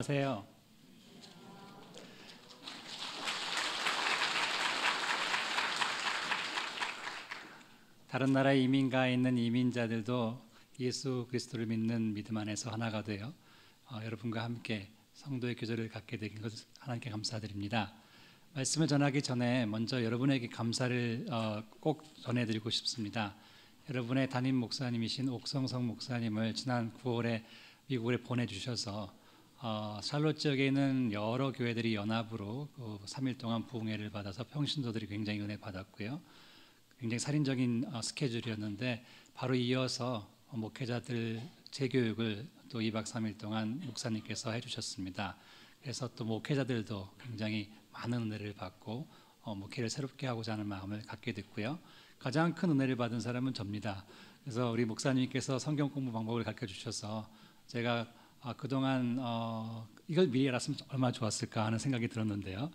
안녕하세요. 다른 나라에 이민 가 있는 이민자들도 예수 그리스도를 믿는 믿음 안에서 하나가 되어 여러분과 함께 성도의 교제를 갖게 된 것을 하나님께 감사드립니다. 말씀을 전하기 전에 먼저 여러분에게 감사를 꼭 전해드리고 싶습니다. 여러분의 담임 목사님이신 옥성성 목사님을 지난 9월에 미국에 보내주셔서 샬롯 지역에 있는 여러 교회들이 연합으로 3일 동안 부흥회를 받아서 평신도들이 굉장히 은혜 받았고요. 굉장히 살인적인 스케줄이었는데 바로 이어서 목회자들 재교육을 또 2박 3일 동안 목사님께서 해주셨습니다. 그래서 또 목회자들도 굉장히 많은 은혜를 받고 목회를 새롭게 하고자 하는 마음을 갖게 됐고요. 가장 큰 은혜를 받은 사람은 접니다. 그래서 우리 목사님께서 성경 공부 방법을 가르쳐 주셔서 제가 그동안 이걸 미리 알았으면 얼마나 좋았을까 하는 생각이 들었는데요.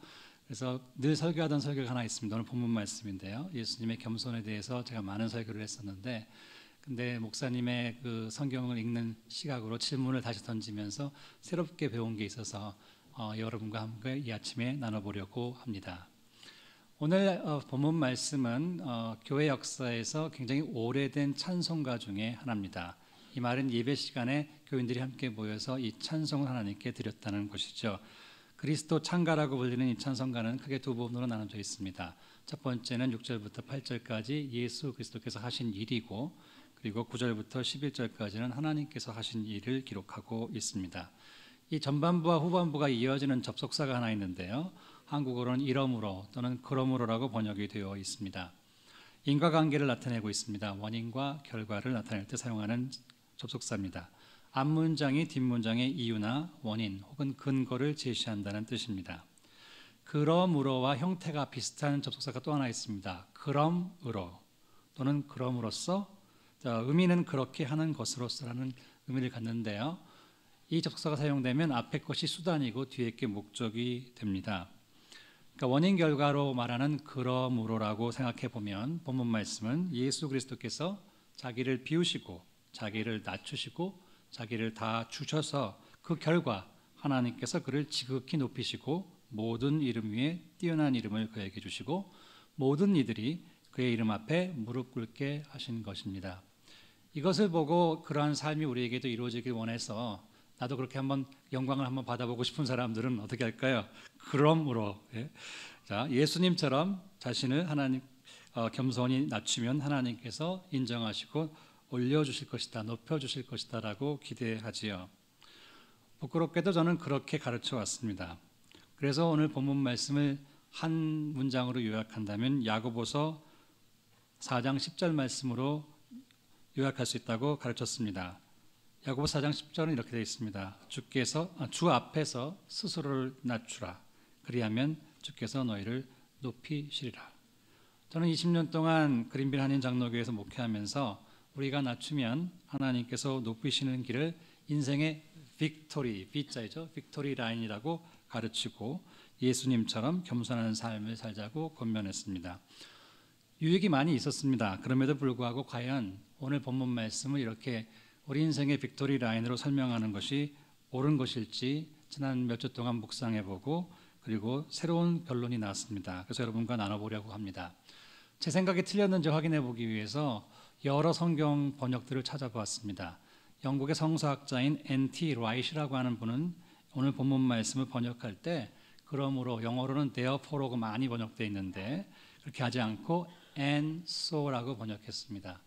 그래서 늘 설교하던 설교가 하나 있습니다. 오늘 본문 말씀인데요. 예수님의 겸손에 대해서 제가 많은 설교를 했었는데 근데 목사님의 그 성경을 읽는 시각으로 질문을 다시 던지면서 새롭게 배운 게 있어서 여러분과 함께 이 아침에 나눠보려고 합니다. 오늘 본문 말씀은 교회 역사에서 굉장히 오래된 찬송가 중에 하나입니다. 이 말은 예배 시간에 교인들이 함께 모여서 이 찬송을 하나님께 드렸다는 것이죠. 그리스도 찬가라고 불리는 이 찬송가는 크게 두 부분으로 나눠져 있습니다. 첫 번째는 6절부터 8절까지 예수 그리스도께서 하신 일이고, 그리고 9절부터 11절까지는 하나님께서 하신 일을 기록하고 있습니다. 이 전반부와 후반부가 이어지는 접속사가 하나 있는데요. 한국어로는 이러므로 또는 그러므로라고 번역이 되어 있습니다. 인과관계를 나타내고 있습니다. 원인과 결과를 나타낼 때 사용하는 접속사입니다. 앞문장이 뒷문장의 이유나 원인 혹은 근거를 제시한다는 뜻입니다. 그러므로와 형태가 비슷한 접속사가 또 하나 있습니다. 그러므로 또는 그럼으로써, 의미는 그렇게 하는 것으로서라는 의미를 갖는데요. 이 접속사가 사용되면 앞에 것이 수단이고 뒤에 게 목적이 됩니다. 그러니까 원인 결과로 말하는 그러므로라고 생각해 보면 본문 말씀은 예수 그리스도께서 자기를 비우시고 자기를 낮추시고 자기를 다 주셔서 그 결과 하나님께서 그를 지극히 높이시고 모든 이름 위에 뛰어난 이름을 그에게 주시고 모든 이들이 그의 이름 앞에 무릎 꿇게 하신 것입니다. 이것을 보고 그러한 삶이 우리에게도 이루어지길 원해서 나도 그렇게 한번 영광을 한번 받아보고 싶은 사람들은 어떻게 할까요? 그러므로 자, 예수님처럼 자신을 하나님 겸손히 낮추면 하나님께서 인정하시고 올려주실 것이다, 높여주실 것이다 라고 기대하지요. 부끄럽게도 저는 그렇게 가르쳐 왔습니다. 그래서 오늘 본문 말씀을 한 문장으로 요약한다면 야고보서 4장 10절 말씀으로 요약할 수 있다고 가르쳤습니다. 야고보서 4장 10절은 이렇게 되어 있습니다. 주 앞에서 스스로를 낮추라. 그리하면 주께서 너희를 높이시리라. 저는 20년 동안 그린빌 한인 장로교회에서 목회하면서 우리가 낮추면 하나님께서 높이시는 길을 인생의 빅토리, V자이죠. 빅토리 라인이라고 가르치고 예수님처럼 겸손한 삶을 살자고 권면했습니다. 유익이 많이 있었습니다. 그럼에도 불구하고 과연 오늘 본문 말씀을 이렇게 우리 인생의 빅토리 라인으로 설명하는 것이 옳은 것일지 지난 몇 주 동안 묵상해보고 그리고 새로운 결론이 나왔습니다. 그래서 여러분과 나눠보려고 합니다. 제 생각이 틀렸는지 확인해 보기 위해서 여러 성경 번역들을 찾아보았습니다. 영국의 성서학자인 N.T. 라이트라고 하는 분은 오늘 본문 말씀을 번역할 때 그러므로 영어로는 therefore라고 많이 번역되어 있는데 그렇게 하지 않고 and so라고 번역했습니다.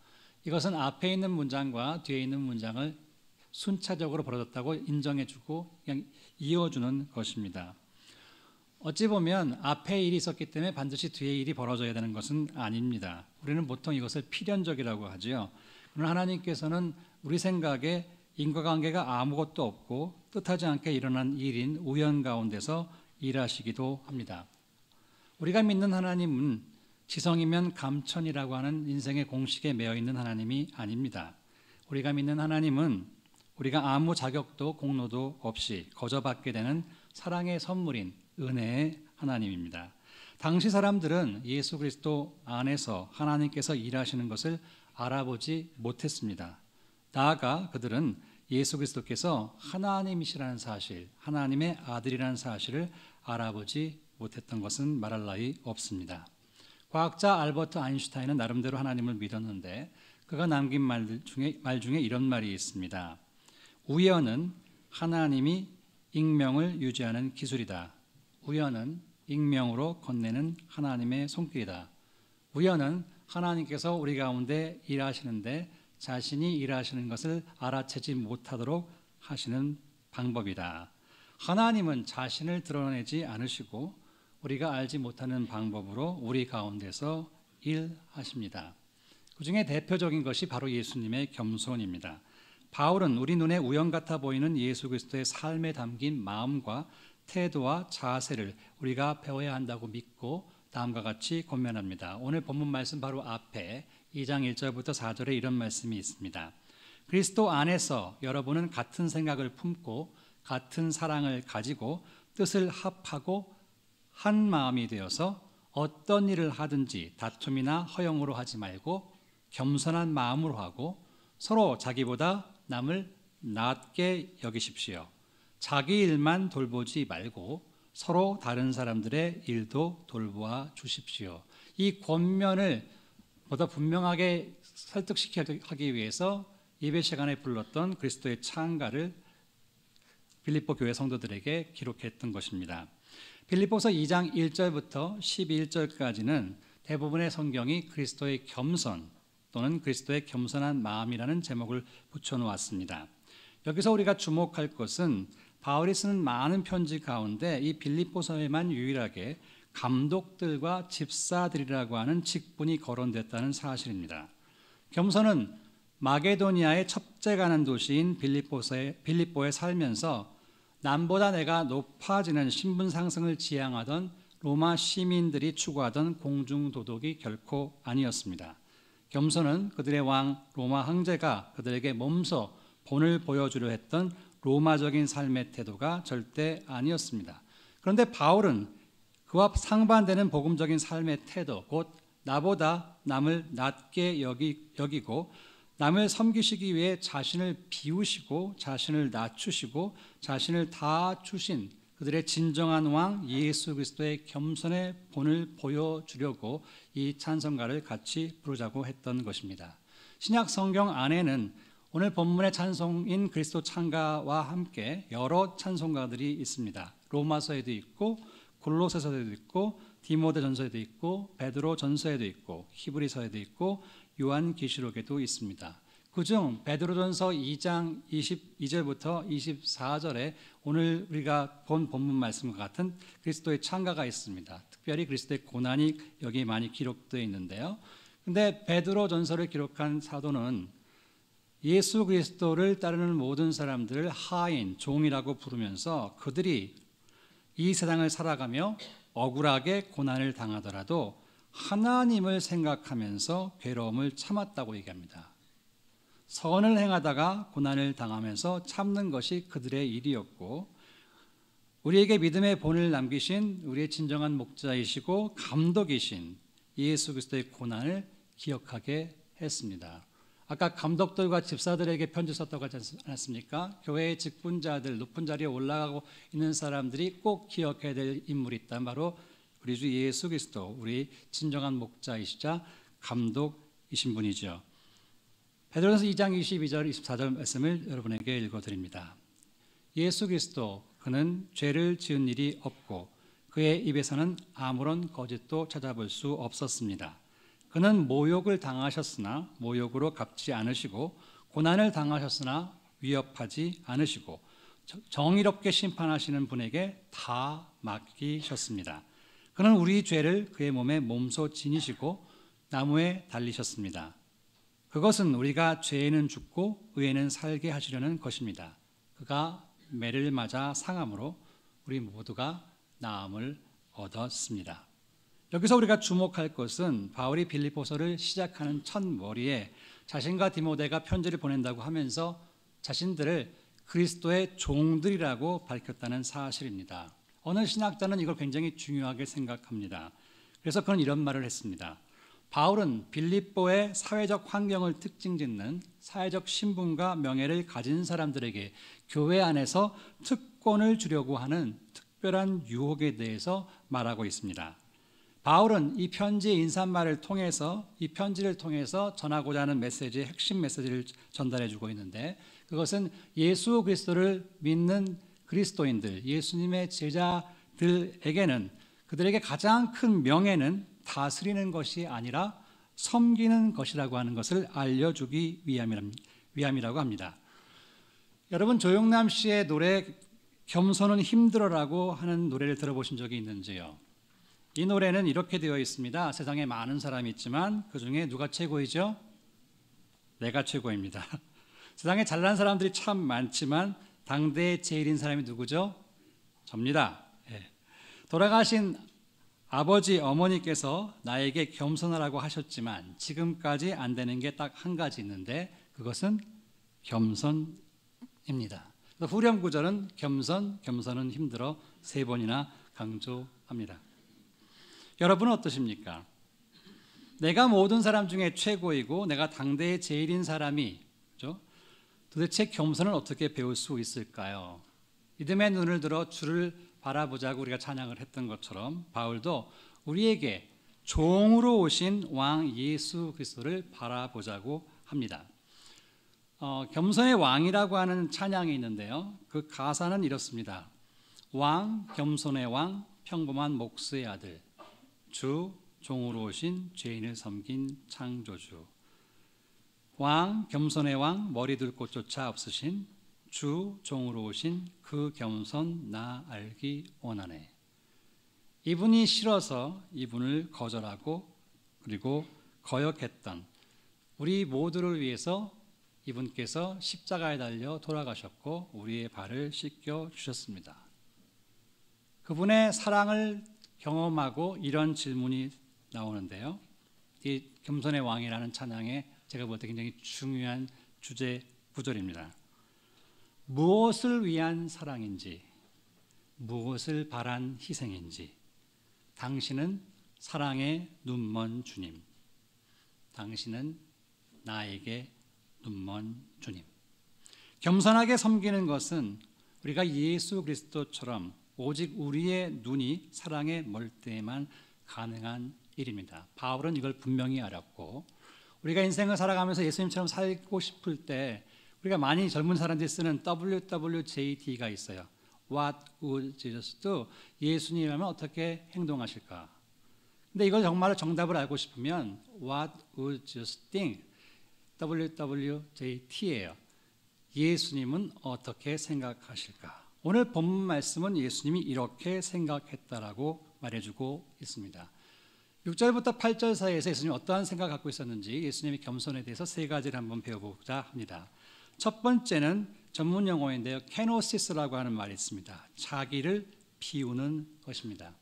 이것은 앞에 있는 문장과 뒤에 있는 문장을 순차적으로 벌어졌다고 인정해주고 그냥 이어주는 것입니다. 어찌 보면 앞에 일이 있었기 때문에 반드시 뒤에 일이 벌어져야 되는 것은 아닙니다. 우리는 보통 이것을 필연적이라고 하지요. 그러나 하나님께서는 우리 생각에 인과관계가 아무것도 없고 뜻하지 않게 일어난 일인 우연 가운데서 일하시기도 합니다. 우리가 믿는 하나님은 지성이면 감천이라고 하는 인생의 공식에 매여 있는 하나님이 아닙니다. 우리가 믿는 하나님은 우리가 아무 자격도 공로도 없이 거저 받게 되는 사랑의 선물인 은혜의 하나님입니다. 당시 사람들은 예수 그리스도 안에서 하나님께서 일하시는 것을 알아보지 못했습니다. 나아가 그들은 예수 그리스도께서 하나님이시라는 사실, 하나님의 아들이라는 사실을 알아보지 못했던 것은 말할 나위 없습니다. 과학자 알버트 아인슈타인은 나름대로 하나님을 믿었는데 그가 남긴 말 중에 이런 말이 있습니다. 우연은 하나님이 익명을 유지하는 기술이다. 우연은 익명으로 건네는 하나님의 손길이다. 우연은 하나님께서 우리 가운데 일하시는데 자신이 일하시는 것을 알아채지 못하도록 하시는 방법이다. 하나님은 자신을 드러내지 않으시고 우리가 알지 못하는 방법으로 우리 가운데서 일하십니다. 그 중에 대표적인 것이 바로 예수님의 겸손입니다. 바울은 우리 눈에 우연 같아 보이는 예수 그리스도의 삶에 담긴 마음과 태도와 자세를 우리가 배워야 한다고 믿고 다음과 같이 권면합니다. 오늘 본문 말씀 바로 앞에 2장 1절부터 4절에 이런 말씀이 있습니다. 그리스도 안에서 여러분은 같은 생각을 품고 같은 사랑을 가지고 뜻을 합하고 한 마음이 되어서 어떤 일을 하든지 다툼이나 허영으로 하지 말고 겸손한 마음으로 하고 서로 자기보다 남을 낮게 여기십시오. 자기 일만 돌보지 말고 서로 다른 사람들의 일도 돌보아 주십시오. 이 권면을 보다 분명하게 설득시키기 위해서 예배 시간에 불렀던 그리스도의 찬가를 빌립보 교회 성도들에게 기록했던 것입니다. 빌립보서 2장 1절부터 11절까지는 대부분의 성경이 그리스도의 겸손 또는 그리스도의 겸손한 마음이라는 제목을 붙여놓았습니다. 여기서 우리가 주목할 것은 바울이 쓰는 많은 편지 가운데 이 빌립보서에만 유일하게 감독들과 집사들이라고 하는 직분이 거론됐다는 사실입니다. 겸손은 마게도니아의 첩제가는 도시인 빌립보에 살면서 남보다 내가 높아지는 신분 상승을 지향하던 로마 시민들이 추구하던 공중도덕이 결코 아니었습니다. 겸손은 그들의 왕 로마 황제가 그들에게 몸소 본을 보여주려 했던 로마적인 삶의 태도가 절대 아니었습니다. 그런데 바울은 그와 상반되는 복음적인 삶의 태도, 곧 나보다 남을 낮게 여기고 남을 섬기시기 위해 자신을 비우시고 자신을 낮추시고 자신을 다 주신 그들의 진정한 왕 예수 그리스도의 겸손의 본을 보여주려고 이 찬송가를 같이 부르자고 했던 것입니다. 신약 성경 안에는 오늘 본문의 찬송인 그리스도 찬가와 함께 여러 찬송가들이 있습니다. 로마서에도 있고 골로새서에도 있고 디모데전서에도 있고 베드로전서에도 있고 히브리서에도 있고 요한계시록에도 있습니다. 그중 베드로전서 2장 22절부터 24절에 오늘 우리가 본 본문 말씀과 같은 그리스도의 찬가가 있습니다. 특별히 그리스도의 고난이 여기 많이 기록되어 있는데요. 근데 베드로전서를 기록한 사도는 예수 그리스도를 따르는 모든 사람들을 하인, 종이라고 부르면서 그들이 이 세상을 살아가며 억울하게 고난을 당하더라도 하나님을 생각하면서 괴로움을 참았다고 얘기합니다. 선을 행하다가 고난을 당하면서 참는 것이 그들의 일이었고 우리에게 믿음의 본을 남기신 우리의 진정한 목자이시고 감독이신 예수 그리스도의 고난을 기억하게 했습니다. 아까 감독들과 집사들에게 편지 썼다고 하지 않았습니까? 교회의 직분자들, 높은 자리에 올라가고 있는 사람들이 꼭 기억해야 될 인물이 있다. 바로 우리 주 예수 그리스도, 우리 진정한 목자이시자 감독이신 분이죠. 베드로전서 2장 22절, 24절 말씀을 여러분에게 읽어드립니다. 예수 그리스도, 그는 죄를 지은 일이 없고 그의 입에서는 아무런 거짓도 찾아볼 수 없었습니다. 그는 모욕을 당하셨으나 모욕으로 갚지 않으시고 고난을 당하셨으나 위협하지 않으시고 정의롭게 심판하시는 분에게 다 맡기셨습니다. 그는 우리 죄를 그의 몸에 몸소 지니시고 나무에 달리셨습니다. 그것은 우리가 죄에는 죽고 의에는 살게 하시려는 것입니다. 그가 매를 맞아 상함으로 우리 모두가 나음을 얻었습니다. 여기서 우리가 주목할 것은 바울이 빌립보서를 시작하는 첫 머리에 자신과 디모데가 편지를 보낸다고 하면서 자신들을 그리스도의 종들이라고 밝혔다는 사실입니다. 어느 신학자는 이걸 굉장히 중요하게 생각합니다. 그래서 그는 이런 말을 했습니다. 바울은 빌립보의 사회적 환경을 특징 짓는 사회적 신분과 명예를 가진 사람들에게 교회 안에서 특권을 주려고 하는 특별한 유혹에 대해서 말하고 있습니다. 바울은 이 편지의 인사말을 통해서, 이 편지를 통해서 전하고자 하는 메시지의 핵심 메시지를 전달해 주고 있는데, 그것은 예수 그리스도를 믿는 그리스도인들, 예수님의 제자들에게는 그들에게 가장 큰 명예는 다스리는 것이 아니라 섬기는 것이라고 하는 것을 알려주기 위함이라고 합니다. 여러분, 조용남 씨의 노래 겸손은 힘들어라고 하는 노래를 들어보신 적이 있는지요? 이 노래는 이렇게 되어 있습니다. 세상에 많은 사람이 있지만 그 중에 누가 최고이죠? 내가 최고입니다. 세상에 잘난 사람들이 참 많지만 당대의 제일인 사람이 누구죠? 접니다. 돌아가신 아버지, 어머니께서 나에게 겸손하라고 하셨지만 지금까지 안 되는 게 딱 한 가지 있는데, 그것은 겸손입니다. 후렴 구절은 겸손은 힘들어 3번이나 강조합니다. 여러분은 어떠십니까? 내가 모든 사람 중에 최고이고 내가 당대의 제일인 사람이, 그렇죠? 도대체 겸손을 어떻게 배울 수 있을까요? 믿음의 눈을 들어 주를 바라보자고 우리가 찬양을 했던 것처럼 바울도 우리에게 종으로 오신 왕 예수 그리스도를 바라보자고 합니다. 겸손의 왕이라고 하는 찬양이 있는데요, 그 가사는 이렇습니다. 왕, 겸손의 왕, 평범한 목수의 아들, 주, 종으로 오신 죄인을 섬긴 창조주. 왕, 겸손의 왕, 머리 둘 곳조차 없으신 주, 종으로 오신 그 겸손 나 알기 원하네. 이분이 싫어서 이분을 거절하고 그리고 거역했던 우리 모두를 위해서 이분께서 십자가에 달려 돌아가셨고 우리의 발을 씻겨 주셨습니다. 그분의 사랑을 경험하고 이런 질문이 나오는데요, 이 겸손의 왕이라는 찬양에 제가 볼 때 굉장히 중요한 주제 구절입니다. 무엇을 위한 사랑인지, 무엇을 바란 희생인지, 당신은 사랑의 눈먼 주님, 당신은 나에게 눈먼 주님. 겸손하게 섬기는 것은 우리가 예수 그리스도처럼 오직 우리의 눈이 사랑에 멀 때에만 가능한 일입니다. 바울은 이걸 분명히 알았고, 우리가 인생을 살아가면서 예수님처럼 살고 싶을 때 우리가 많이 젊은 사람들이 쓰는 WWJD가 있어요. What would Jesus do? 예수님이라면 어떻게 행동하실까? 근데 이걸 정말로 정답을 알고 싶으면 What would Jesus think? WWJT예요. 예수님은 어떻게 생각하실까? 오늘 본문 말씀은 예수님이 이렇게 생각했다라고 말해주고 있습니다. 6절부터 8절 사이에서 예수님이 어떠한 생각을 갖고 있었는지 예수님의 겸손에 대해서 3가지를 한번 배워보고자 합니다. 첫 번째는 전문 용어인데요, 케노시스라고 하는 말이 있습니다. 자기를 비우는 것입니다.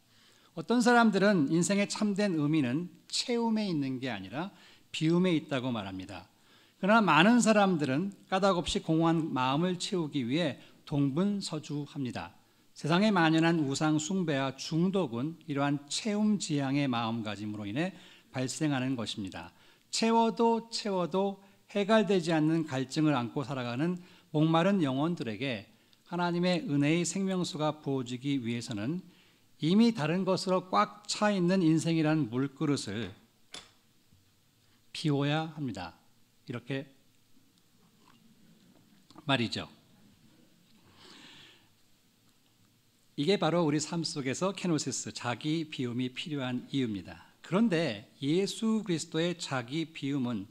어떤 사람들은 인생의 참된 의미는 채움에 있는 게 아니라 비움에 있다고 말합니다. 그러나 많은 사람들은 까닭없이 공허한 마음을 채우기 위해 동분서주합니다. 세상에 만연한 우상 숭배와 중독은 이러한 채움 지향의 마음가짐으로 인해 발생하는 것입니다. 채워도 해결되지 않는 갈증을 안고 살아가는 목마른 영혼들에게 하나님의 은혜의 생명수가 부어지기 위해서는 이미 다른 것으로 꽉 차 있는 인생이라는 물그릇을 비워야 합니다. 이렇게 말이죠. 이게 바로 우리 삶 속에서 케노시스, 자기 비움이 필요한 이유입니다. 그런데 예수 그리스도의 자기 비움은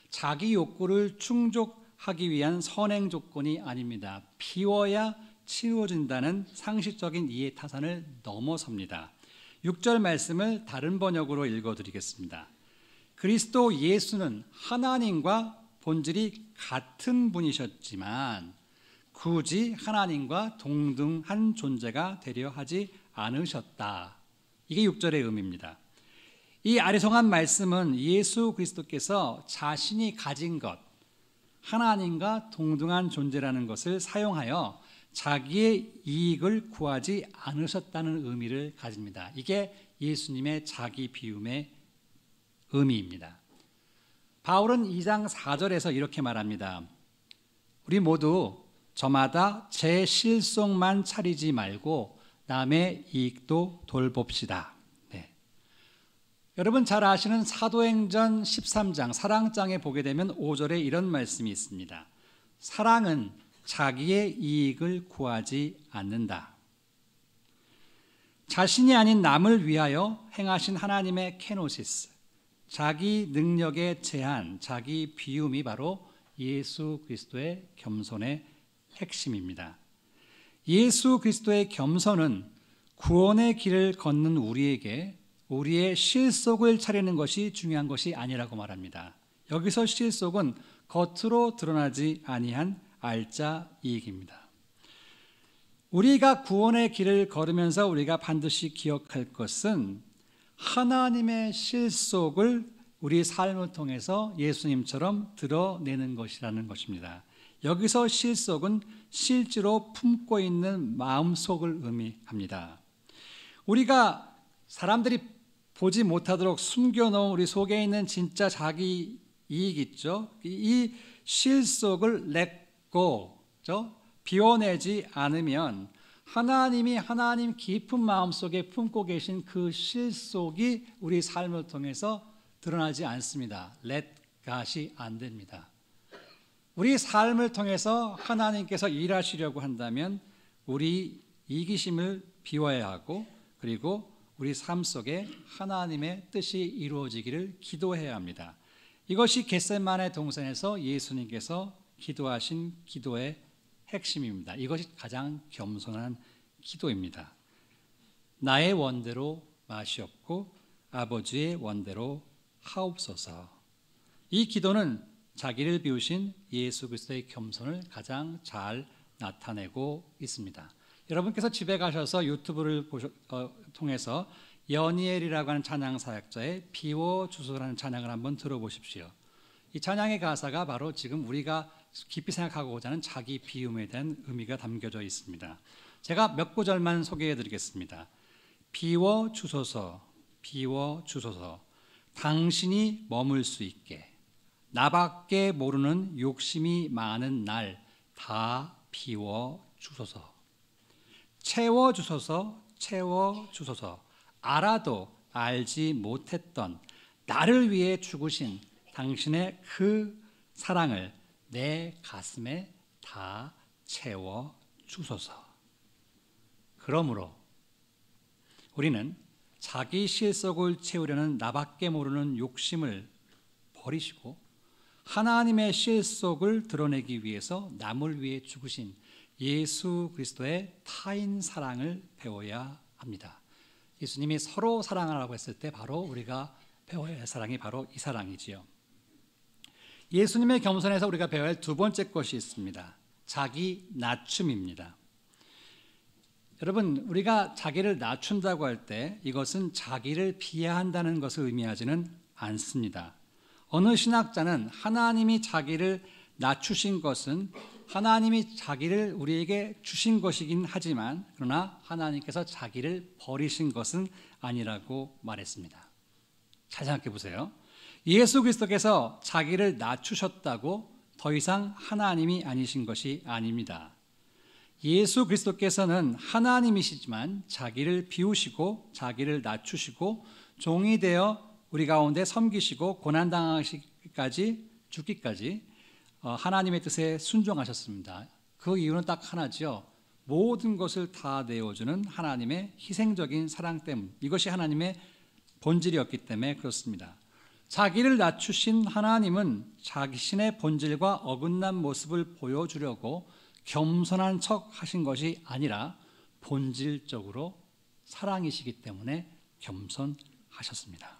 자기 욕구를 충족하기 위한 선행 조건이 아닙니다. 비워야 치유어진다는 상식적인 이해 타산을 넘어섭니다. 6절 말씀을 다른 번역으로 읽어드리겠습니다. 그리스도 예수는 하나님과 본질이 같은 분이셨지만 굳이 하나님과 동등한 존재가 되려 하지 않으셨다. 이게 6절의 의미입니다. 이 아리송한 말씀은 예수 그리스도께서 자신이 가진 것, 하나님과 동등한 존재라는 것을 사용하여 자기의 이익을 구하지 않으셨다는 의미를 가집니다. 이게 예수님의 자기 비움의 의미입니다. 바울은 2장 4절에서 이렇게 말합니다. 우리 모두 저마다 제 실속만 차리지 말고 남의 이익도 돌봅시다. 네. 여러분 잘 아시는 사도행전 13장 사랑장에 보게 되면 5절에 이런 말씀이 있습니다. 사랑은 자기의 이익을 구하지 않는다. 자신이 아닌 남을 위하여 행하신 하나님의 케노시스, 자기 능력의 제한, 자기 비움이 바로 예수 그리스도의 겸손의 핵심입니다. 예수 그리스도의 겸손은 구원의 길을 걷는 우리에게 우리의 실속을 차리는 것이 중요한 것이 아니라고 말합니다. 여기서 실속은 겉으로 드러나지 아니한 알짜 이익입니다. 우리가 구원의 길을 걸으면서 우리가 반드시 기억할 것은 하나님의 실속을 우리 삶을 통해서 예수님처럼 드러내는 것이라는 것입니다. 여기서 실속은 실제로 품고 있는 마음속을 의미합니다. 우리가 사람들이 보지 못하도록 숨겨놓은 우리 속에 있는 진짜 자기 이익 있죠? 이 실속을 냈고 비워내지 않으면 하나님이 하나님 깊은 마음속에 품고 계신 그 실속이 우리 삶을 통해서 드러나지 않습니다. Let God이 안 됩니다. 우리 삶을 통해서 하나님께서 일하시려고 한다면 우리 이기심을 비워야 하고 그리고 우리 삶 속에 하나님의 뜻이 이루어지기를 기도해야 합니다. 이것이 겟세마네 동산에서 예수님께서 기도하신 기도의 핵심입니다. 이것이 가장 겸손한 기도입니다. 나의 원대로 마시옵고 아버지의 원대로 하옵소서. 이 기도는 자기를 비우신 예수 그리스도의 겸손을 가장 잘 나타내고 있습니다. 여러분께서 집에 가셔서 유튜브를 통해서 여니엘이라고 하는 찬양 사역자의 비워주소서라는 찬양을 한번 들어보십시오. 이 찬양의 가사가 바로 지금 우리가 깊이 생각하고자 하는 자기 비움에 대한 의미가 담겨져 있습니다. 제가 몇 구절만 소개해 드리겠습니다. 비워주소서, 비워주소서, 당신이 머물 수 있게 나밖에 모르는 욕심이 많은 날 다 비워주소서. 채워주소서, 채워주소서. 알아도 알지 못했던 나를 위해 죽으신 당신의 그 사랑을 내 가슴에 다 채워주소서. 그러므로 우리는 자기 실속을 채우려는 나밖에 모르는 욕심을 버리시고 하나님의 실속을 드러내기 위해서 남을 위해 죽으신 예수 그리스도의 타인 사랑을 배워야 합니다. 예수님이 서로 사랑하라고 했을 때 바로 우리가 배워야 할 사랑이 바로 이 사랑이지요. 예수님의 겸손에서 우리가 배워야 할 두 번째 것이 있습니다. 자기 낮춤입니다. 여러분, 우리가 자기를 낮춘다고 할 때 이것은 자기를 비하한다는 것을 의미하지는 않습니다. 어느 신학자는 하나님이 자기를 낮추신 것은 하나님이 자기를 우리에게 주신 것이긴 하지만 그러나 하나님께서 자기를 버리신 것은 아니라고 말했습니다. 잘 생각해 보세요. 예수 그리스도께서 자기를 낮추셨다고 더 이상 하나님이 아니신 것이 아닙니다. 예수 그리스도께서는 하나님이시지만 자기를 비우시고 자기를 낮추시고 종이 되어 우리 가운데 섬기시고 고난당하시기까지 죽기까지 하나님의 뜻에 순종하셨습니다. 그 이유는 딱 하나죠. 모든 것을 다 내어주는 하나님의 희생적인 사랑 때문. 이것이 하나님의 본질이었기 때문에 그렇습니다. 자기를 낮추신 하나님은 자신의 본질과 어긋난 모습을 보여주려고 겸손한 척 하신 것이 아니라 본질적으로 사랑이시기 때문에 겸손하셨습니다.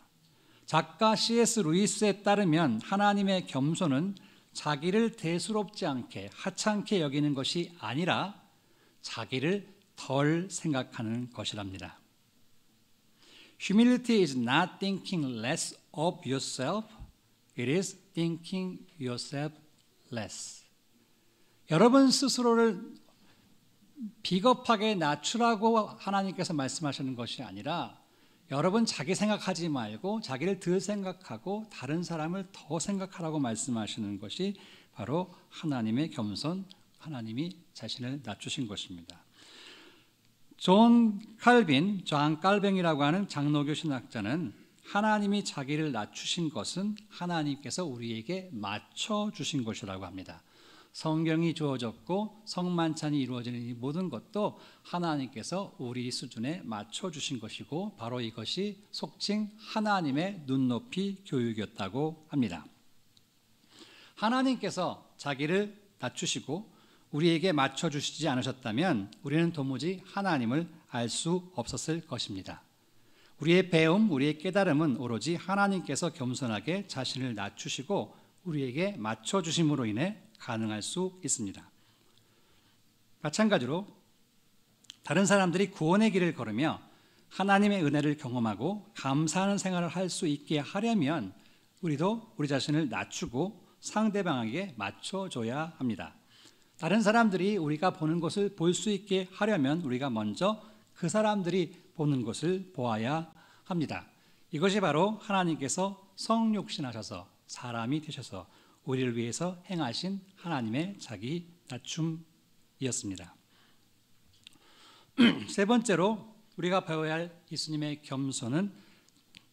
작가 C.S. 루이스에 따르면 하나님의 겸손은 자기를 대수롭지 않게 하찮게 여기는 것이 아니라 자기를 덜 생각하는 것이랍니다. Humility is not thinking less of yourself, it is thinking yourself less. 여러분 스스로를 비겁하게 낮추라고 하나님께서 말씀하시는 것이 아니라 여러분 자기 생각하지 말고 자기를 덜 생각하고 다른 사람을 더 생각하라고 말씀하시는 것이 바로 하나님의 겸손, 하나님이 자신을 낮추신 것입니다. 존 칼뱅이라고 하는 장로교 신학자는 하나님이 자기를 낮추신 것은 하나님께서 우리에게 맞춰주신 것이라고 합니다. 성경이 주어졌고 성만찬이 이루어지는 이 모든 것도 하나님께서 우리 수준에 맞춰주신 것이고 바로 이것이 속칭 하나님의 눈높이 교육이었다고 합니다. 하나님께서 자기를 낮추시고 우리에게 맞춰주시지 않으셨다면 우리는 도무지 하나님을 알 수 없었을 것입니다. 우리의 배움, 우리의 깨달음은 오로지 하나님께서 겸손하게 자신을 낮추시고 우리에게 맞춰주심으로 인해 가능할 수 있습니다. 마찬가지로 다른 사람들이 구원의 길을 걸으며 하나님의 은혜를 경험하고 감사하는 생활을 할 수 있게 하려면 우리도 우리 자신을 낮추고 상대방에게 맞춰줘야 합니다. 다른 사람들이 우리가 보는 것을 볼 수 있게 하려면 우리가 먼저 그 사람들이 보는 것을 보아야 합니다. 이것이 바로 하나님께서 성육신하셔서 사람이 되셔서 우리를 위해서 행하신 하나님의 자기 낮춤이었습니다. 세 번째로 우리가 배워야 할 예수님의 겸손은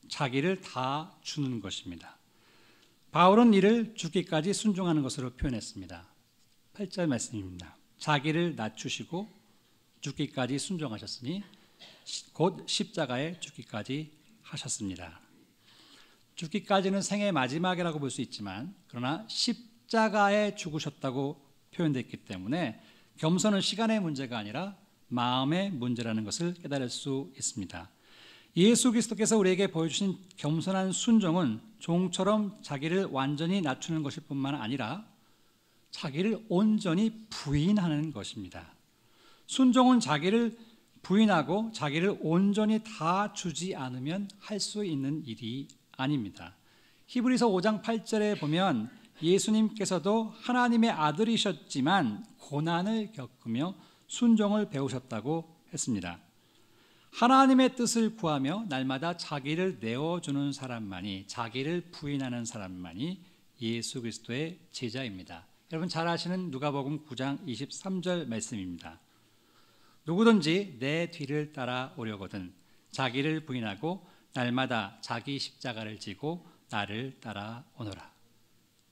자기를 다 주는 것입니다. 바울은 이를 죽기까지 순종하는 것으로 표현했습니다. 8절 말씀입니다. 자기를 낮추시고 죽기까지 순종하셨으니 곧 십자가에 죽기까지 하셨습니다. 죽기까지는 생의 마지막이라고 볼 수 있지만 그러나 십자가에 죽으셨다고 표현됐기 때문에 겸손은 시간의 문제가 아니라 마음의 문제라는 것을 깨달을 수 있습니다. 예수 그리스도께서 우리에게 보여주신 겸손한 순종은 종처럼 자기를 완전히 낮추는 것일 뿐만 아니라 자기를 온전히 부인하는 것입니다. 순종은 자기를 부인하고 자기를 온전히 다 주지 않으면 할 수 있는 일이 아닙니다. 히브리서 5장 8절에 보면 예수님께서도 하나님의 아들이셨지만 고난을 겪으며 순종을 배우셨다고 했습니다. 하나님의 뜻을 구하며 날마다 자기를 내어주는 사람만이, 자기를 부인하는 사람만이 예수 그리스도의 제자입니다. 여러분 잘 아시는 누가복음 9장 23절 말씀입니다. 누구든지 내 뒤를 따라오려거든 자기를 부인하고 날마다 자기 십자가를 지고 나를 따라오너라.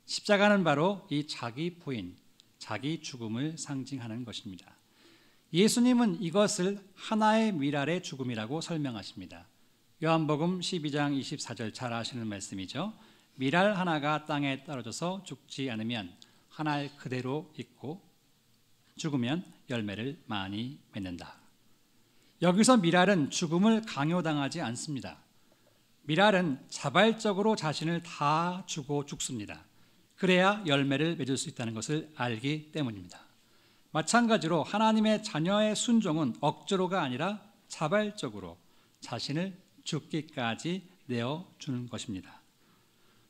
십자가는 바로 이 자기 부인, 자기 죽음을 상징하는 것입니다. 예수님은 이것을 하나의 미랄의 죽음이라고 설명하십니다. 요한복음 12장 24절 잘 아시는 말씀이죠. 미랄 하나가 땅에 떨어져서 죽지 않으면 한 알 그대로 있고 죽으면 열매를 많이 맺는다. 여기서 미랄은 죽음을 강요당하지 않습니다. 미랄은 자발적으로 자신을 다 주고 죽습니다. 그래야 열매를 맺을 수 있다는 것을 알기 때문입니다. 마찬가지로 하나님의 자녀의 순종은 억지로가 아니라 자발적으로 자신을 죽기까지 내어주는 것입니다.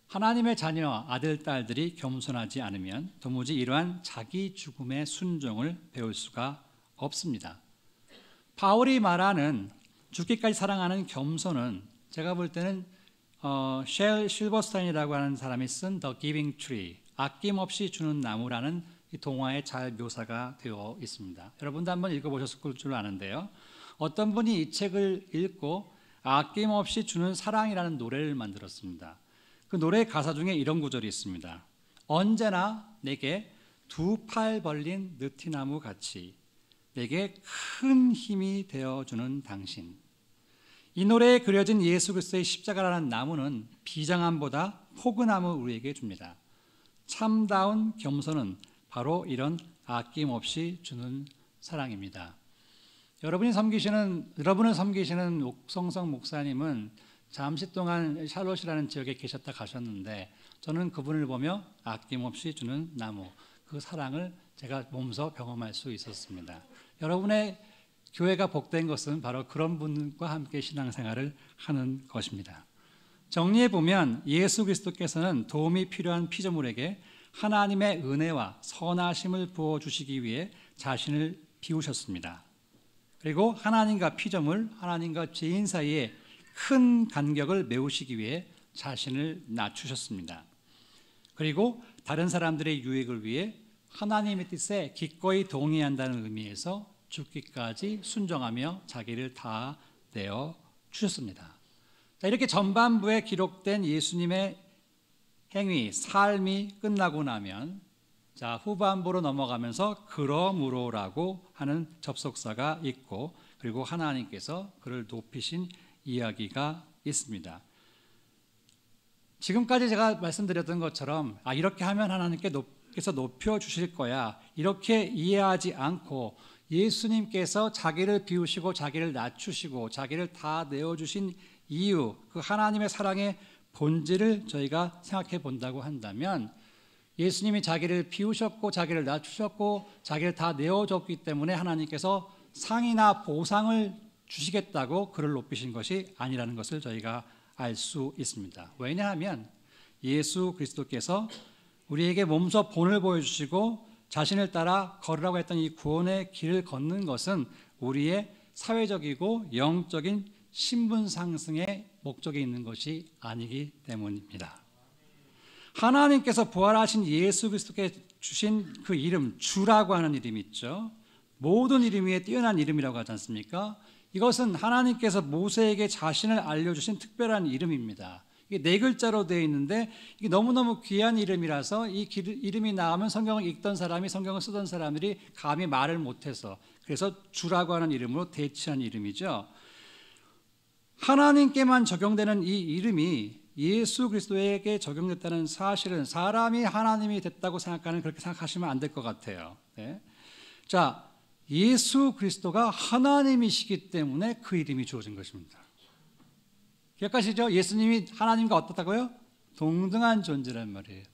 하나님의 자녀, 아들, 딸들이 겸손하지 않으면 도무지 이러한 자기 죽음의 순종을 배울 수가 없습니다. 바울이 말하는 죽기까지 사랑하는 겸손은 제가 볼 때는 쉘 실버스타인이라고 하는 사람이 쓴 The Giving Tree, 아낌없이 주는 나무라는 이 동화에 잘 묘사가 되어 있습니다. 여러분도 한번 읽어보셨을 줄 아는데요. 어떤 분이 이 책을 읽고 아낌없이 주는 사랑이라는 노래를 만들었습니다. 그 노래 가사 중에 이런 구절이 있습니다. 언제나 내게 두 팔 벌린 느티나무 같이 내게 큰 힘이 되어주는 당신. 이 노래에 그려진 예수 그리스도의 십자가라는 나무는 비장함보다 포근함을 우리에게 줍니다. 참다운 겸손은 바로 이런 아낌없이 주는 사랑입니다. 여러분을 섬기시는 옥성성 목사님은 잠시 동안 샬롯이라는 지역에 계셨다 가셨는데 저는 그분을 보며 아낌없이 주는 나무, 그 사랑을 제가 몸소 경험할 수 있었습니다. 여러분의 교회가 복된 것은 바로 그런 분과 함께 신앙생활을 하는 것입니다. 정리해 보면 예수 그리스도께서는 도움이 필요한 피조물에게 하나님의 은혜와 선하심을 부어주시기 위해 자신을 비우셨습니다. 그리고 하나님과 피조물, 하나님과 죄인 사이에 큰 간격을 메우시기 위해 자신을 낮추셨습니다. 그리고 다른 사람들의 유익을 위해 하나님의 뜻에 기꺼이 동의한다는 의미에서 죽기까지 순종하며 자기를 다 내어 주셨습니다. 이렇게 전반부에 기록된 예수님의 행위, 삶이 끝나고 나면 후반부로 넘어가면서 그러므로라고 하는 접속사가 있고, 그리고 하나님께서 그를 높이신 이야기가 있습니다. 지금까지 제가 말씀드렸던 것처럼 이렇게 하면 하나님께서 높여주실 거야, 이렇게 이해하지 않고 예수님께서 자기를 비우시고 자기를 낮추시고 자기를 다 내어주신 이유, 그 하나님의 사랑의 본질을 저희가 생각해 본다고 한다면, 예수님이 자기를 비우셨고 자기를 낮추셨고 자기를 다 내어줬기 때문에 하나님께서 상이나 보상을 주시겠다고 그를 높이신 것이 아니라는 것을 저희가 알 수 있습니다. 왜냐하면 예수 그리스도께서 우리에게 몸소 본을 보여주시고 자신을 따라 걸으라고 했던 이 구원의 길을 걷는 것은 우리의 사회적이고 영적인 신분 상승의 목적이 있는 것이 아니기 때문입니다. 하나님께서 부활하신 예수 그리스도께 주신 그 이름, 주라고 하는 이름이 있죠. 모든 이름 위에 뛰어난 이름이라고 하지 않습니까? 이것은 하나님께서 모세에게 자신을 알려주신 특별한 이름입니다. 이게 4글자로 되어 있는데 이게 너무너무 귀한 이름이라서 이 이름이 나오면 성경을 읽던 사람이, 성경을 쓰던 사람들이 감히 말을 못해서, 그래서 주라고 하는 이름으로 대치한 이름이죠. 하나님께만 적용되는 이 이름이 예수 그리스도에게 적용됐다는 사실은 사람이 하나님이 됐다고 생각하는, 그렇게 생각하시면 안 될 것 같아요. 네. 자, 예수 그리스도가 하나님이시기 때문에 그 이름이 주어진 것입니다. 기억하시죠? 예수님이 하나님과 어떻다고요? 동등한 존재란 말이에요.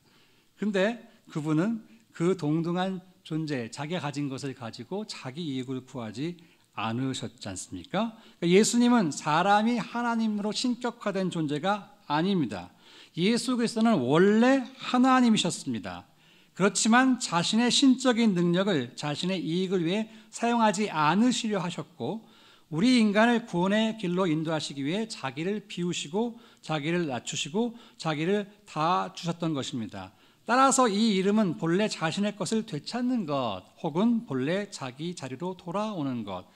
근데 그분은 그 동등한 존재, 자기가 가진 것을 가지고 자기 이익을 구하지 않으셨지 않습니까? 그러니까 예수님은 사람이 하나님으로 신격화된 존재가 아닙니다. 예수 그리스도는 원래 하나님이셨습니다. 그렇지만 자신의 신적인 능력을 자신의 이익을 위해 사용하지 않으시려 하셨고, 우리 인간을 구원의 길로 인도하시기 위해 자기를 비우시고 자기를 낮추시고 자기를 다 주셨던 것입니다. 따라서 이 이름은 본래 자신의 것을 되찾는 것, 혹은 본래 자기 자리로 돌아오는 것,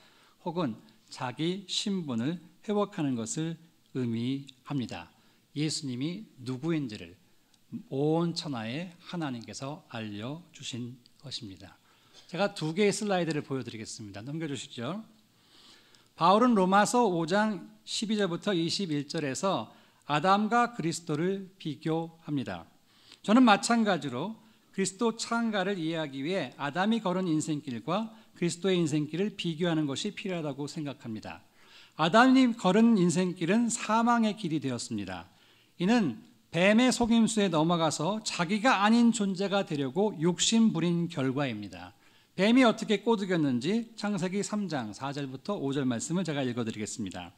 혹은 자기 신분을 회복하는 것을 의미합니다. 예수님이 누구인지를 온 천하에 하나님께서 알려주신 것입니다. 제가 2개의 슬라이드를 보여드리겠습니다. 넘겨주시죠. 바울은 로마서 5장 12절부터 21절에서 아담과 그리스도를 비교합니다. 저는 마찬가지로 그리스도 창가를 이해하기 위해 아담이 걸은 인생길과 그리스도의 인생길을 비교하는 것이 필요하다고 생각합니다. 아담이 걸은 인생길은 사망의 길이 되었습니다. 이는 뱀의 속임수에 넘어가서 자기가 아닌 존재가 되려고 욕심 부린 결과입니다. 뱀이 어떻게 꼬드겼는지 창세기 3장 4절부터 5절 말씀을 제가 읽어드리겠습니다.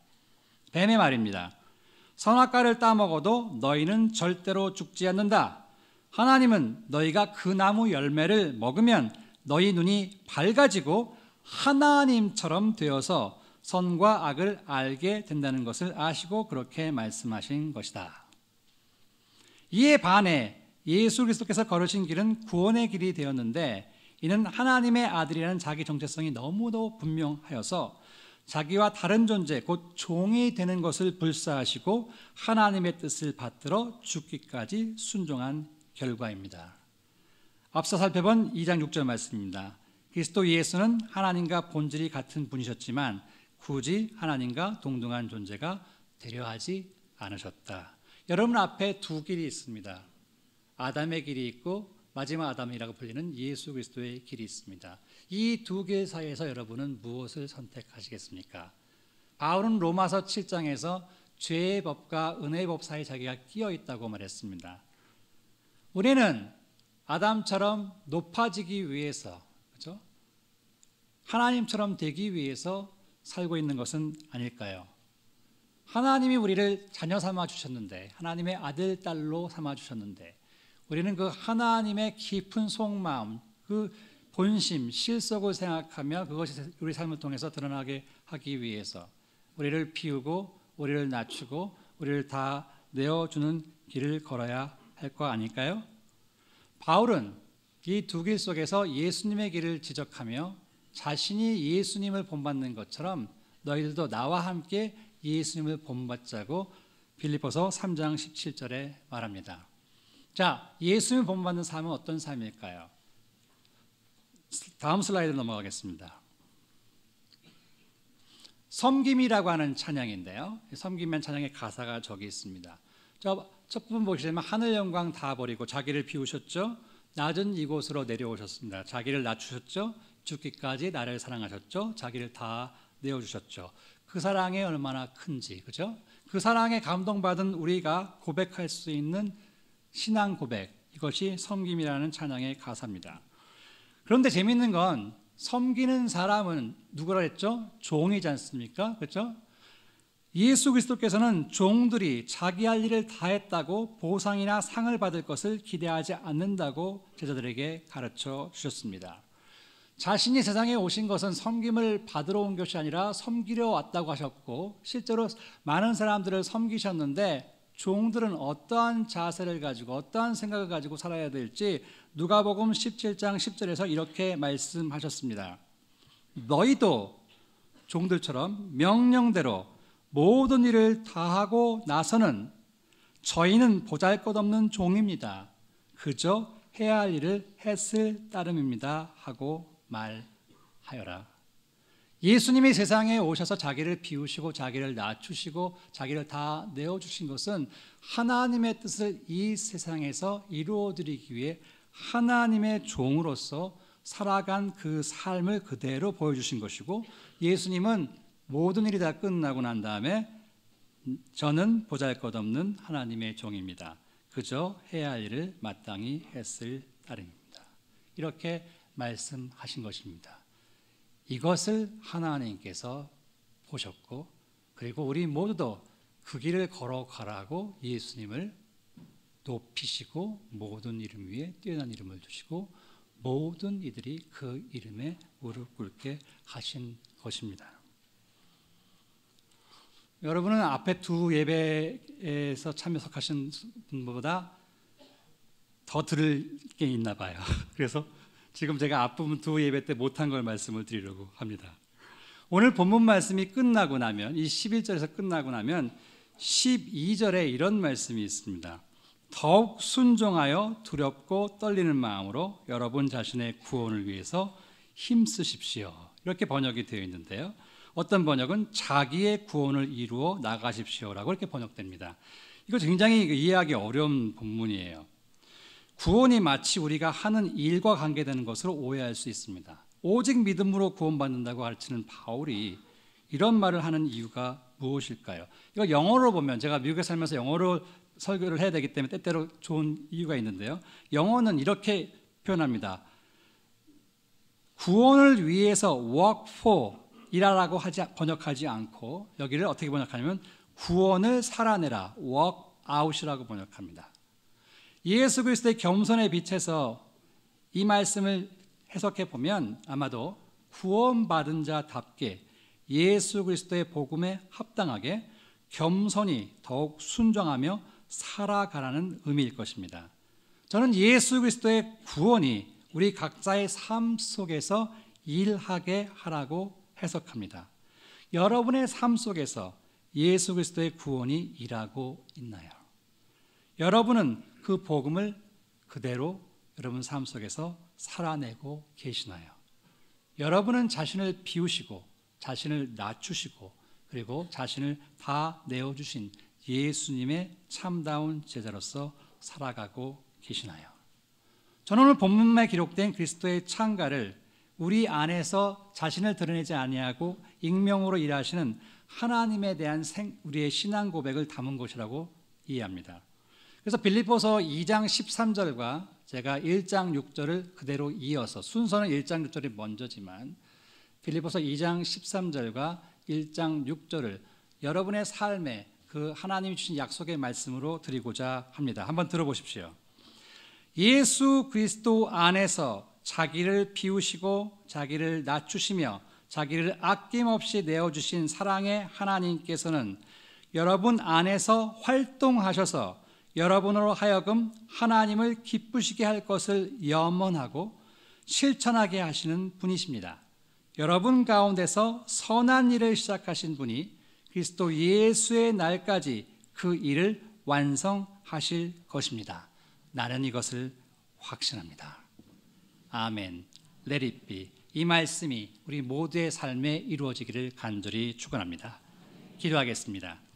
뱀의 말입니다. 선악과를 따먹어도 너희는 절대로 죽지 않는다. 하나님은 너희가 그 나무 열매를 먹으면 너희 눈이 밝아지고 하나님처럼 되어서 선과 악을 알게 된다는 것을 아시고 그렇게 말씀하신 것이다. 이에 반해 예수 그리스도께서 걸으신 길은 구원의 길이 되었는데, 이는 하나님의 아들이라는 자기 정체성이 너무도 분명하여서 자기와 다른 존재, 곧 종이 되는 것을 불사하시고 하나님의 뜻을 받들어 죽기까지 순종한 결과입니다. 앞서 살펴본 2장 6절 말씀입니다. 그리스도 예수는 하나님과 본질이 같은 분이셨지만 굳이 하나님과 동등한 존재가 되려 하지 않으셨다. 여러분 앞에 2 길이 있습니다. 아담의 길이 있고 마지막 아담이라고 불리는 예수 그리스도의 길이 있습니다. 이 2길 사이에서 여러분은 무엇을 선택하시겠습니까? 바울은 로마서 7장에서 죄의 법과 은혜의 법 사이에 자기가 끼어 있다고 말했습니다. 우리는 아담처럼 높아지기 위해서, 그렇죠? 하나님처럼 되기 위해서 살고 있는 것은 아닐까요? 하나님이 우리를 자녀 삼아 주셨는데, 하나님의 아들, 딸로 삼아 주셨는데, 우리는 그 하나님의 깊은 속마음, 그 본심, 실속을 생각하며 그것이 우리 삶을 통해서 드러나게 하기 위해서 우리를 비우고 우리를 낮추고 우리를 다 내어주는 길을 걸어야 할 거 아닐까요? 바울은 이 두 길 속에서 예수님의 길을 지적하며 자신이 예수님을 본받는 것처럼 너희들도 나와 함께 예수님을 본받자고 빌립보서 3장 17절에 말합니다. 자, 예수님을 본받는 삶은 어떤 삶일까요? 다음 슬라이드로 넘어가겠습니다. 섬김이라고 하는 찬양인데요. 섬김이라는 찬양의 가사가 저기 있습니다. 첫 부분 보시면 하늘 영광 다 버리고 자기를 비우셨죠. 낮은 이곳으로 내려오셨습니다. 자기를 낮추셨죠. 죽기까지 나를 사랑하셨죠. 자기를 다 내어주셨죠. 그 사랑이 얼마나 큰지, 그죠? 그 사랑에 감동받은 우리가 고백할 수 있는 신앙 고백, 이것이 섬김이라는 찬양의 가사입니다. 그런데 재미있는 건 섬기는 사람은 누구라 했죠? 종이지 않습니까? 그렇죠? 예수 그리스도께서는 종들이 자기 할 일을 다 했다고 보상이나 상을 받을 것을 기대하지 않는다고 제자들에게 가르쳐 주셨습니다. 자신이 세상에 오신 것은 섬김을 받으러 온 것이 아니라 섬기려 왔다고 하셨고, 실제로 많은 사람들을 섬기셨는데 종들은 어떠한 자세를 가지고 어떠한 생각을 가지고 살아야 될지 누가복음 17장 10절에서 이렇게 말씀하셨습니다. 너희도 종들처럼 명령대로 모든 일을 다하고 나서는 저희는 보잘것없는 종입니다. 그저 해야 할 일을 했을 따름입니다 하고 말하여라. 예수님이 세상에 오셔서 자기를 비우시고 자기를 낮추시고 자기를 다 내어주신 것은 하나님의 뜻을 이 세상에서 이루어드리기 위해 하나님의 종으로서 살아간 그 삶을 그대로 보여주신 것이고, 예수님은 모든 일이 다 끝나고 난 다음에 저는 보잘것없는 하나님의 종입니다. 그저 해야 할 일을 마땅히 했을 따름입니다. 이렇게 말씀하신 것입니다. 이것을 하나님께서 보셨고, 그리고 우리 모두도 그 길을 걸어가라고 예수님을 높이시고 모든 이름 위에 뛰어난 이름을 주시고 모든 이들이 그 이름에 무릎 꿇게 하신 것입니다. 여러분은 앞에 두 예배에서 참여하신 분보다 더 들을 게 있나 봐요. 그래서 지금 제가 앞부분 두 예배 때 못한 걸 말씀을 드리려고 합니다. 오늘 본문 말씀이 끝나고 나면, 이 11절에서 끝나고 나면 12절에 이런 말씀이 있습니다. 더욱 순종하여 두렵고 떨리는 마음으로 여러분 자신의 구원을 위해서 힘쓰십시오. 이렇게 번역이 되어 있는데요. 어떤 번역은 자기의 구원을 이루어 나가십시오라고 이렇게 번역됩니다. 이거 굉장히 이해하기 어려운 본문이에요. 구원이 마치 우리가 하는 일과 관계되는 것으로 오해할 수 있습니다. 오직 믿음으로 구원받는다고 가르치는 바울이 이런 말을 하는 이유가 무엇일까요? 이거 영어로 보면, 제가 미국에 살면서 영어로 설교를 해야 되기 때문에 때때로 좋은 이유가 있는데요. 영어는 이렇게 표현합니다. 구원을 위해서 work for 일하라고 번역하지 않고 여기를 어떻게 번역하냐면 구원을 살아내라, work out이라고 번역합니다. 예수 그리스도의 겸손의 빛에서 이 말씀을 해석해 보면 아마도 구원받은 자답게 예수 그리스도의 복음에 합당하게 겸손히 더욱 순종하며 살아가라는 의미일 것입니다. 저는 예수 그리스도의 구원이 우리 각자의 삶 속에서 일하게 하라고 해석합니다. 여러분의 삶 속에서 예수 그리스도의 구원이 일하고 있나요? 여러분은 그 복음을 그대로 여러분 삶 속에서 살아내고 계시나요? 여러분은 자신을 비우시고 자신을 낮추시고 그리고 자신을 다 내어주신 예수님의 참다운 제자로서 살아가고 계시나요? 저는 오늘 본문에 기록된 그리스도의 창가를 우리 안에서 자신을 드러내지 아니하고 익명으로 일하시는 하나님에 대한 우리의 신앙 고백을 담은 것이라고 이해합니다. 그래서 빌립보서 2장 13절과 제가 1장 6절을 그대로 이어서, 순서는 1장 6절이 먼저지만 빌립보서 2장 13절과 1장 6절을 여러분의 삶에 그 하나님이 주신 약속의 말씀으로 드리고자 합니다. 한번 들어보십시오. 예수 그리스도 안에서 자기를 비우시고 자기를 낮추시며 자기를 아낌없이 내어주신 사랑의 하나님께서는 여러분 안에서 활동하셔서 여러분으로 하여금 하나님을 기쁘시게 할 것을 염원하고 실천하게 하시는 분이십니다. 여러분 가운데서 선한 일을 시작하신 분이 그리스도 예수의 날까지 그 일을 완성하실 것입니다. 나는 이것을 확신합니다. 아멘. Let it be. 이 말씀이 우리 모두의 삶에 이루어지기를 간절히 축원합니다. 기도하겠습니다.